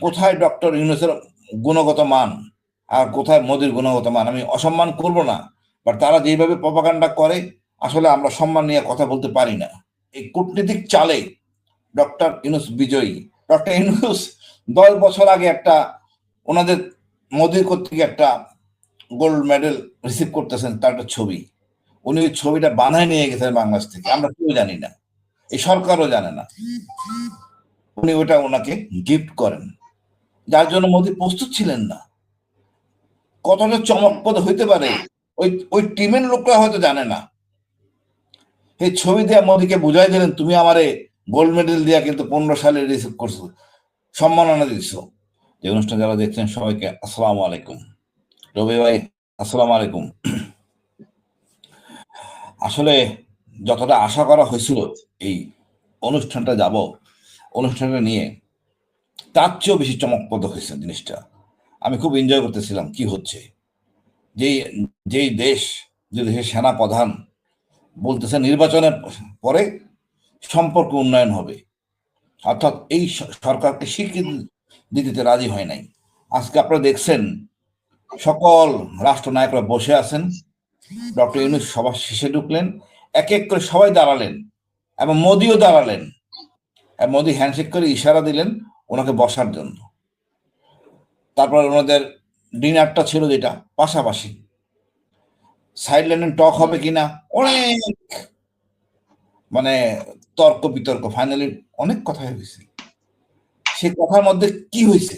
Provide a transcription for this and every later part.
কোথায় ডক্টর ইউনূসের গুণগত মান আর কোথায় মোদির গুণগত মান? আমি অসম্মান করব না, বাট তারা যেভাবে প্রপাগান্ডা করে আসলে আমরা সম্মান নিয়ে কথা বলতে পারি না। এই কূটনীতিক চালে ডক্টর ইউনূস বিজয়ী। ডক্টর ইউনূস 10 বছর আগে একটা ওনাদের মোদির কর্তৃক একটা গোল্ড মেডেল রিসিভ করতেছেন, তার একটা ছবি। উনি ওই ছবিটা বানায় নিয়ে গেছেন বাংলাদেশ থেকে, আমরা কেউ জানি না, এই সরকারও জানে না। উনি ওটা ওনাকে গিফট করেন, যার জন্য মোদি প্রস্তুত ছিলেন না। কতটা চমকপ্রদ হইতে পারে ওই ওই টিমের লোকরা হয়তো জানে না। এই ছবি দিয়ে মোদিকে বুঝাই দিলেন, তুমি আমারে গোল্ড মেডেল দিয়া কিন্তু 15 সালে রিসিভ করছো, সম্মাননা দিচ্ছ। যে অনুষ্ঠান যারা দেখছেন সবাইকে আসসালামু আলাইকুম। রবি ভাই আসসালামু আলাইকুম। আসলে যতটা আশা করা হয়েছিল এই অনুষ্ঠানটা যাব, অনুষ্ঠানটা নিয়ে তার চেয়েও বেশি চমকপ্রদ হয়েছে জিনিসটা। আমি খুব এনজয় করতেছিলাম কি হচ্ছে। যেই দেশ, যে দেশের সেনা প্রধান বলতেছে নির্বাচনের পরে সম্পর্ক উন্নয়ন হবে, অর্থাৎ এই সরকারকে স্বীকৃতি দিতে রাজি হয় নাই। আজকে আপনারা দেখছেন সকল রাষ্ট্রনায়করা বসে আছেন, ডক্টর ইউনূস সবার শেষে ঢুকলেন, এক এক করে সবাই দাঁড়ালেন এবং মোদিও দাঁড়ালেন। মোদি হ্যান্ডশেক করে ইশারা দিলেন ওনাকে বসার জন্য। তারপর ওনাদের ডিনারটা ছিল যেটা পাশাপাশি, সাইড লাইনে টক হবে কিনা অনেক মানে তর্ক বিতর্ক, ফাইনালি অনেক কথা হয়েছে। সেই কথার মধ্যে কি হয়েছে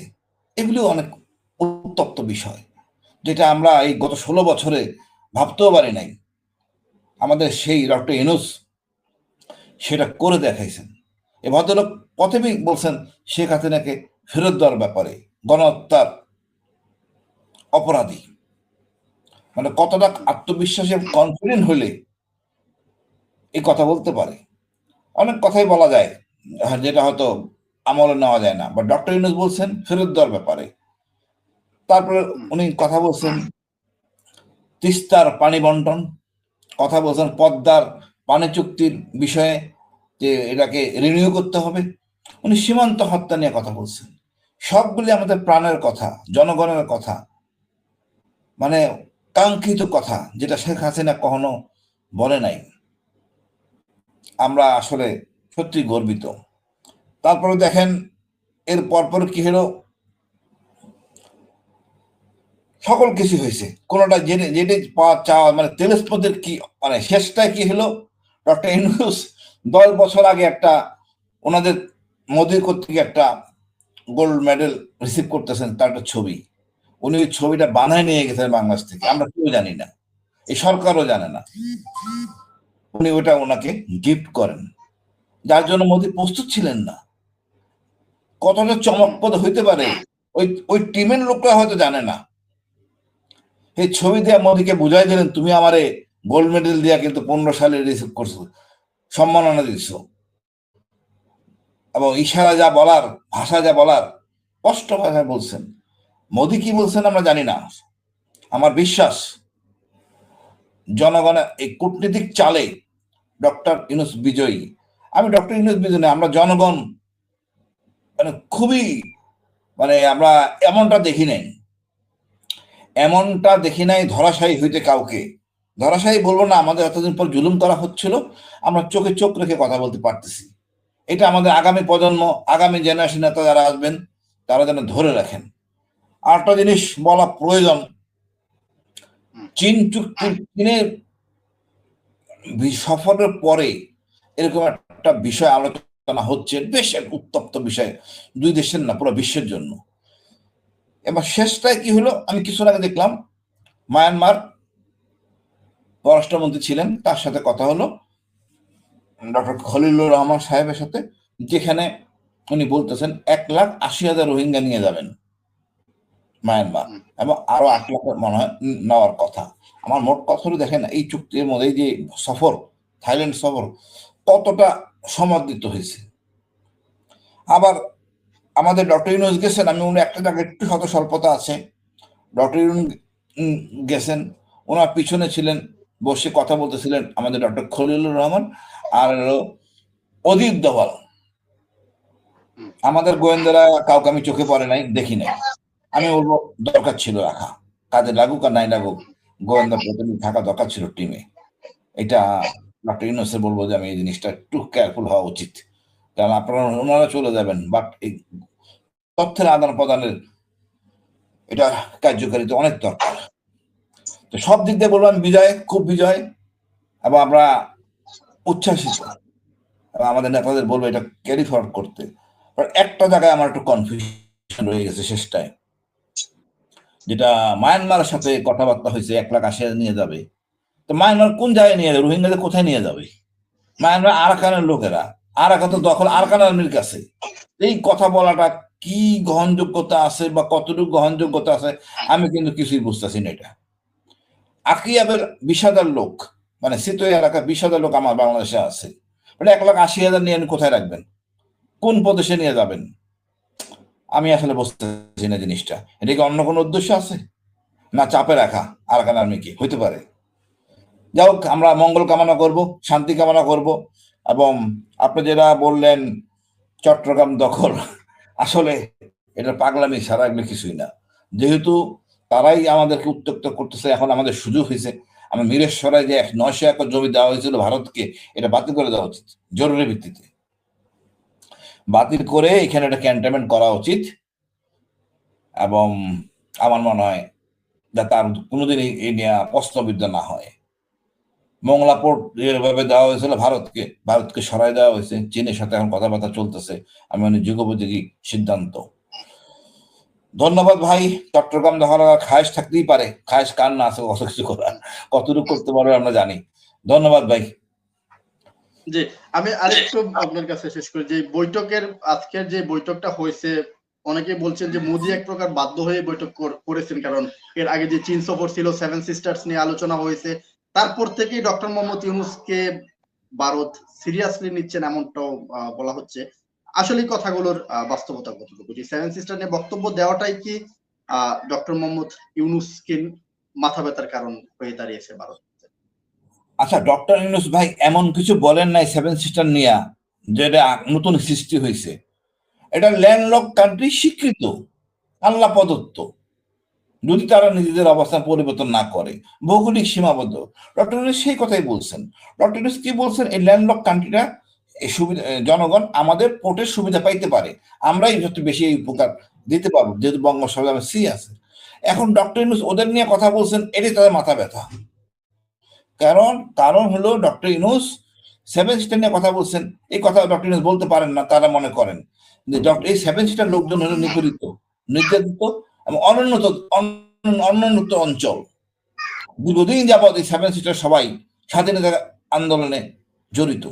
এগুলো অনেক উত্তপ্ত বিষয়, যেটা আমরা এই গত 16 বছরে ভাবতেও পারি নাই। আমাদের সেই ডক্টর ইউনূস সেটা করে দেখাইছেন। এ ভদ্রলোক প্রথমেই বলছেন শেখ হাসিনাকে ফেরত দেওয়ার ব্যাপারে, গণহত্যার অপরাধী। মানে কতটা আত্মবিশ্বাসী এবং কনফিডেন্ট হলে এই কথা বলতে পারে। অনেক কথাই বলা যায় যেটা হয়তো আমলে নেওয়া যায় না, বাট ডক্টর ইউনূস বলছেন ফেরত দেওয়ার ব্যাপারে। তারপরে উনি কথা বলছেন তিস্তার পানি বন্টন, কথা বলছেন পদ্মার পানি চুক্তির বিষয়ে যে এটাকে রিনিউ করতে হবে। উনি সীমান্ত হত্যা নিয়ে কথা বলছেন। সবগুলি আমাদের প্রাণের কথা, জনগণের কথা, মানে কাঙ্ক্ষিত কথা, যেটা শেখ হাসিনা কখনো বলে নাই। আমরা আসলে সত্যি গর্বিত। তারপরে দেখেন এর পরপর কি হলো, সকল কিছু হয়েছে, কোনোটা যেটা পাওয়া চাওয়া মানে তেলস্পদের কি মানে শেষটায় কি হলো, ডক্টর ইউনূস 10 বছর আগে একটা ওনাদের মোদির কর্তৃক একটা গোল্ড মেডেল রিসিভ করতেছেন, তার একটা ছবি। উনি ওই ছবিটা বানায় নিয়ে গেছেন বাংলাদেশ থেকে, আমরা কেউ জানি না, এই সরকারও জানে না। উনি ওটা ওনাকে গিফট করেন, যার জন্য মোদি প্রস্তুত ছিলেন না। কতটা চমকপ্রদ হইতে পারে ওই ওই টিমের লোকরা হয়তো জানে না। এই ছবি দিয়ে মোদিকে বুঝাই দিলেন, তুমি আমারে গোল্ড মেডেল দিয়া কিন্তু 15 সালে রিসিভ করছো, সম্মাননা দিচ্ছ। এবং ইশারা যা বলার, ভাষা যা বলার, স্পষ্ট ভাষায় বলছেন। মোদি কি বলছেন আমরা জানি না। আমার বিশ্বাস জনগণের এই কূটনীতিক চালে ডক্টর ইউনূস বিজয়ী। আমি ডক্টর ইউনূস বিজয়ী না, আমরা জনগণ মানে খুবই মানে আমরা এমনটা দেখি নাই, ধরাশায়ী হইতে কাউকে। ধরাশায়ী বলবো না, আমাদের এতদিন পর জুলুম করা হচ্ছিল, আমরা চোখে চোখ রেখে কথা বলতে পারতেছি। এটা আমাদের আগামী প্রজন্ম, আগামী জেনারেশন নেতা যারা আসবেন তারা যেন ধরে রাখেন। আরেকটা জিনিস বলা প্রয়োজন, চীনের সফরের পরে এরকম একটা বিষয় আলোচনা হচ্ছে, বেশ এক উত্তপ্ত বিষয়, দুই দেশের না পুরো বিশ্বের জন্য। এবার শেষটায় কি হলো, আমি কিছুদিন আগে দেখলাম মায়ানমার পররাষ্ট্রমন্ত্রী ছিলেন, তার সাথে কথা হলো ডক্টর খলিলুর রহমান সাহেবের সাথে, যেখানে উনি বলতেছেন 1,80,000 রোহিঙ্গা নিয়ে যাবেন মায়ানমার, এবং আরো 8 লাখ মনে হয় নেওয়ার কথা। আমার মোট কথা হলো দেখেন এই চুক্তির মধ্যে যে সফর, থাইল্যান্ড সফর কতটা সমাদৃত হয়েছে। আবার আমাদের ডক্টর ইউনূস গেছেন, আমি উনি একটা জায়গায় একটু শত স্বল্পতা আছে, ডক্টর ইউনূস গেছেন, ওনার পিছনে ছিলেন বসে কথা বলতেছিলেন আমাদের ডক্টর খলিলুর রহমান আর অজিত দোভাল। আমাদের গোয়েন্দারা কাউকে আমি চোখে পড়ে নাই, দেখি নাই। আমি বলবো দরকার ছিল রাখা, কাজে লাগুক আর নাই লাগুক, গোয়েন্দা প্রতিনিধি থাকা দরকার ছিল টিমে। এটা ডক্টর ইউনূসের বলবো যে আমি এই জিনিসটা একটু কেয়ারফুল হওয়া উচিত, কারণ আপনারা ওনারা চলে যাবেন, বাট এই তথ্যের আদান প্রদানের এটা কার্যকারিতা অনেক দরকার। তো সব দিক দিয়ে বলবো আমি বিজয়, খুব বিজয়, এবং আমরা উচ্ছ্বাসিত, এবং আমাদের নেতাদের বলবো এটা ক্যারি ফরওয়ার্ড করতে। একটা জায়গায় আমার একটু কনফিউশন রয়ে গেছে শেষটায়, যেটা মায়ানমারের সাথে কথাবার্তা হয়েছে 1,80,000 নিয়ে যাবে। তো মায়ানমার কোন জায়গায় নিয়ে যাবে? রোহিঙ্গাদের কোথায় নিয়ে যাবে? মায়ানমার আরাকানের লোকেরা, আরাকান তো দখল আরাকান আর্মির কাছে। এই কথা বলাটা কি গ্রহণযোগ্যতা আছে বা কতটুকু গ্রহণযোগ্যতা আছে আমি কিন্তু কিছুই বুঝতেছি না। এটা আকিয়াবের 20,000 লোক, মানে সিতোয়া এলাকার 20,000 লোক আমার বাংলাদেশে আছে, 1,80,000 নিয়ে কোথায় রাখবেন? কোন প্রদেশে নিয়ে যাবেন? আমি আসলে বুঝতেছি না জিনিসটা। এটা কি অন্য কোনো উদ্দেশ্য আছে, না চাপে রাখা আরাকান আর্মিকে? হইতে পারে। যাই হোক, আমরা মঙ্গল কামনা করব, শান্তি কামনা করব। এবং আপনি যেটা বললেন চট্টগ্রাম দখল, আসলে এটা পাগলামি ছাড়া এগুলো কিছুই না। যেহেতু তারাই আমাদেরকে উত্ত্যক্ত করতেছে, এখন আমাদের সুযোগ হয়েছে। আমি মিরেশ্বরায় যে 900 একর জমি দেওয়া হয়েছিল ভারতকে, এটা বাতিল করে দেওয়া উচিত, জরুরি ভিত্তিতে বাতিল করে এখানে একটা ক্যান্টনমেন্ট করা উচিত। এবং আমার মনে হয় যাতে আর কোনোদিন এই নিয়ে প্রশ্নবিদ্ধ না হয়। মংলা পোর্ট যেভাবে দেওয়া হয়েছিল ভারতকে, ভারতকে সরাই দেওয়া হয়েছে। চীনের সাথে এখন কথাবার্তা চলতেছে, আমি মনে যুগোপযোগী সিদ্ধান্ত। ধন্যবাদ ভাই। চট্টগ্রাম দখল খায়েশ থাকতেই পারে, খায়েশ কার না আছে কত কিছু করার, কতটুকু করতে পারবে আমরা জানি। ধন্যবাদ ভাই। জি, আমি আরেকটু আপনার কাছে শেষ করি যে বৈঠকের আজকের যে বৈঠকটা হয়েছে, অনেকে বলছেন যে মোদি এক প্রকার বাধ্য হয়ে বৈঠক করেছেন, কারণ এর আগে যে চীন সফর ছিল, 7 সিস্টার্স নিয়ে আলোচনা হয়েছে, তারপর থেকেই ডক্টর মোহাম্মদ ইউনূসকে ভারত সিরিয়াসলি নিচ্ছেন এমনটাও বলা হচ্ছে। আসলে কথাগুলোর বাস্তবতা কতটুকু? যে 7 সিস্টার নিয়ে বক্তব্য দেওয়াটাই কি ডক্টর মোহাম্মদ ইউনূসকে মাথা ব্যথার কারণ হয়ে দাঁড়িয়েছে ভারত? আচ্ছা, ডক্টর ইউনূস ভাই এমন কিছু বলেন নাই 7 সিস্টার নিয়ে, যেটা নতুন সৃষ্টি হয়েছে। এটা ল্যান্ডলক কান্ট্রি স্বীকৃত, আল্লাহ প্রদত্ত, যদি তারা নিজেদের অবস্থান পরিবর্তন না করে, ভৌগোলিক সীমাবদ্ধ। ডক্টর ইউনূস সেই কথাই বলছেন। ডক্টর ইউনূস কি বলছেন? এই ল্যান্ডলক কান্ট্রিটা এই সুবিধা, জনগণ আমাদের পোর্টের সুবিধা পাইতে পারে, আমরাই যত বেশি এই উপকার দিতে পারবো, যেহেতু বঙ্গোপসাগরে সি আছে। এখন ডক্টর ইউনূস ওদের নিয়ে কথা বলছেন, এটাই তাদের মাথা ব্যথা। কারণ কারণ হলো ডক্টর ইউনূস 7 সিস্টার নিয়ে কথা বলছেন, এই কথা ডক্টর ইউনূস বলতে পারেন না, তারা মনে করেন যে এই 7 সিস্টার লোকজন হলো নিপীড়িত, নির্যাতিত এবং অনুন্নত অঞ্চল। দীর্ঘদিন যাবৎ এই 7 সিস্টার সবাই স্বাধীনতা আন্দোলনে জড়িত,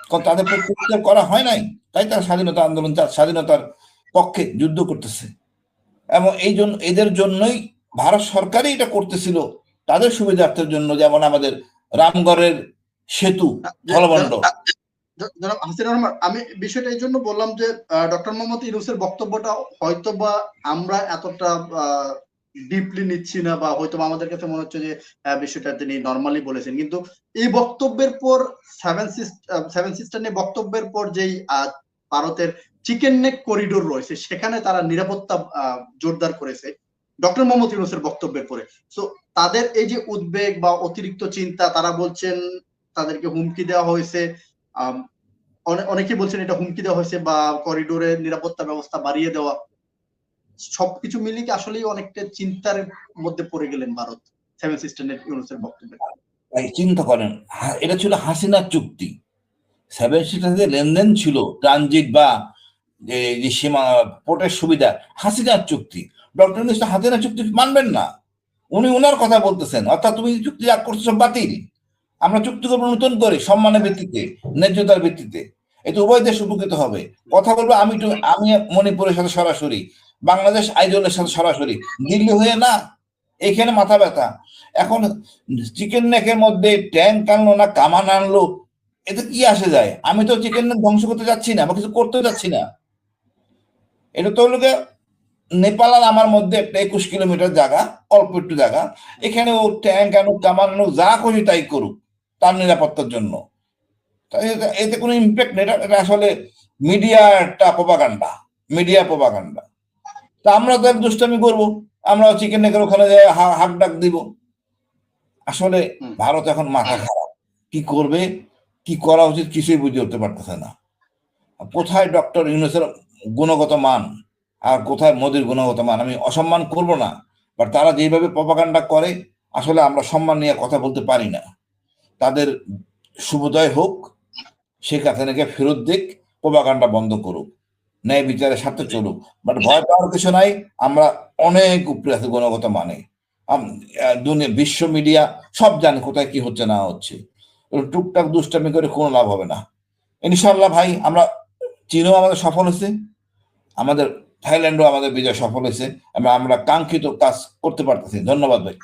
কারণ তাদের প্রত্যুত্তর করা হয় নাই, তাই তারা স্বাধীনতা আন্দোলন, স্বাধীনতার পক্ষে যুদ্ধ করতেছে। এবং এই জন্য এদের জন্যই ভারত সরকারই এটা করতেছিল, তাদের সুবিধার্থের জন্য। যেমন আমাদের রামগড়ের সেতু স্থলবন্দর। আমি বিষয়টা এই জন্য বললাম যে ডক্টর মোহাম্মদ ইউনূসের বক্তব্যটা হয়তো বা আমরা এতটা ডিপলি নিচ্ছি না, বা হয়তো আমাদের কাছে মনে হচ্ছে যে বিষয়টা তিনি নর্মালি বলেছেন, কিন্তু এই বক্তব্যের পর 7 সিস্টার নিয়ে বক্তব্যের পর যেই ভারতের চিকেন নেক করিডোর রয়েছে, সেখানে তারা নিরাপত্তা জোরদার করেছে ডক্টর মোহাম্মদ ইউনূসের বক্তব্যের পরে। সো তাদের এই যে উদ্বেগ বা অতিরিক্ত চিন্তা, তারা বলছেন তাদেরকে হুমকি দেওয়া হয়েছে, অনেকে বলছেন এটা হুমকি দেওয়া হয়েছে বা করিডোরের নিরাপত্তা ব্যবস্থা বাড়িয়ে দেওয়া। সবকিছু মিলিয়ে কি আসলেই অনেকটা চিন্তার মধ্যে পড়ে গেলেন ভারত 7 সিস্টার ইউনূসের বক্তব্যে? চিন্তা করেন, এটা ছিল হাসিনার চুক্তি। 7 সিস্টার লেনদেন ছিল ট্রানজিট বা যে সীমা পোর্টের সুবিধা, হাসিনার চুক্তি। ডক্টর ইউনূস হাসিনার চুক্তি মানবেন না, উনি ওনার কথা বলতেছেন, অর্থাৎ তুমি চুক্তি যা করছো সব বাতিল, আমরা চুক্তি করবো নতুন করে, সম্মানের ভিত্তিতে, ন্যায্যতার ভিত্তিতে। এতে উভয় দেশ উপকৃত হবে। কথা বলবো আমি মণিপুরের সাথে সরাসরি, বাংলাদেশ আইজলের সাথে সরাসরি, দিল্লি হয়ে না। এখানে মাথা ব্যথা। এখন চিকেন নেকের মধ্যে ট্যাঙ্ক আনলো না কামান আনলো, এতে কি আসে যায়? আমি তো চিকেন নেক ধ্বংস করতে যাচ্ছি না বা কিছু করতে যাচ্ছি না। এটা তো হলো নেপাল আর আমার মধ্যে একটা 21 কিলোমিটার জায়গা, অল্প একটু জায়গা। এখানে ও ট্যাঙ্ক আনুক কামান আনুক যা খুশি তাই করুক তার নিরাপত্তার জন্য, এতে কোনো ইম্প্যাক্ট নেই। এটা আসলে মিডিয়া একটা প্রপাগান্ডা। তা আমরা তো এক দুষ্টামি করবো, আমরা চিকেন নেকের ওখানে যাই হাক ডাক দিব। আসলে ভারত এখন মাথা খারাপ, কি করবে, কি করা উচিত কিছুই বুঝে উঠতে পারতেছে না। কোথায় ডক্টর ইউনূসের গুণগত মান আর কোথায় মোদির গুণগত মান, আমি অসম্মান করব না, বাট তারা যেভাবে প্রপাগান্ডা করে আসলে আমরা সম্মান নিয়ে কথা বলতে পারি না। তাদের শুভোদয় হোক, শেখ হাসিনাকে ফেরত দিক, প্রপাগান্ডা বন্ধ করুক, ন্যায় বিচারের সাথে চলুক। বাট ভয় পাওয়ার কিছু নাই, আমরা অনেক উপরে আছি গুণগত মানে। দুনিয়া বিশ্ব মিডিয়া সব জানে কোথায় কি হচ্ছে না হচ্ছে, টুকটাক দুষ্টামি করে কোনো লাভ হবে না। ইনশাল্লাহ ভাই, আমরা চীনও আমাদের সফল হয়েছে, আমাদের থাইল্যান্ডও আমাদের বিজয় সফল হয়েছে, আমরা কাঙ্ক্ষিত কাজ করতে পারতেছি। ধন্যবাদ ভাই।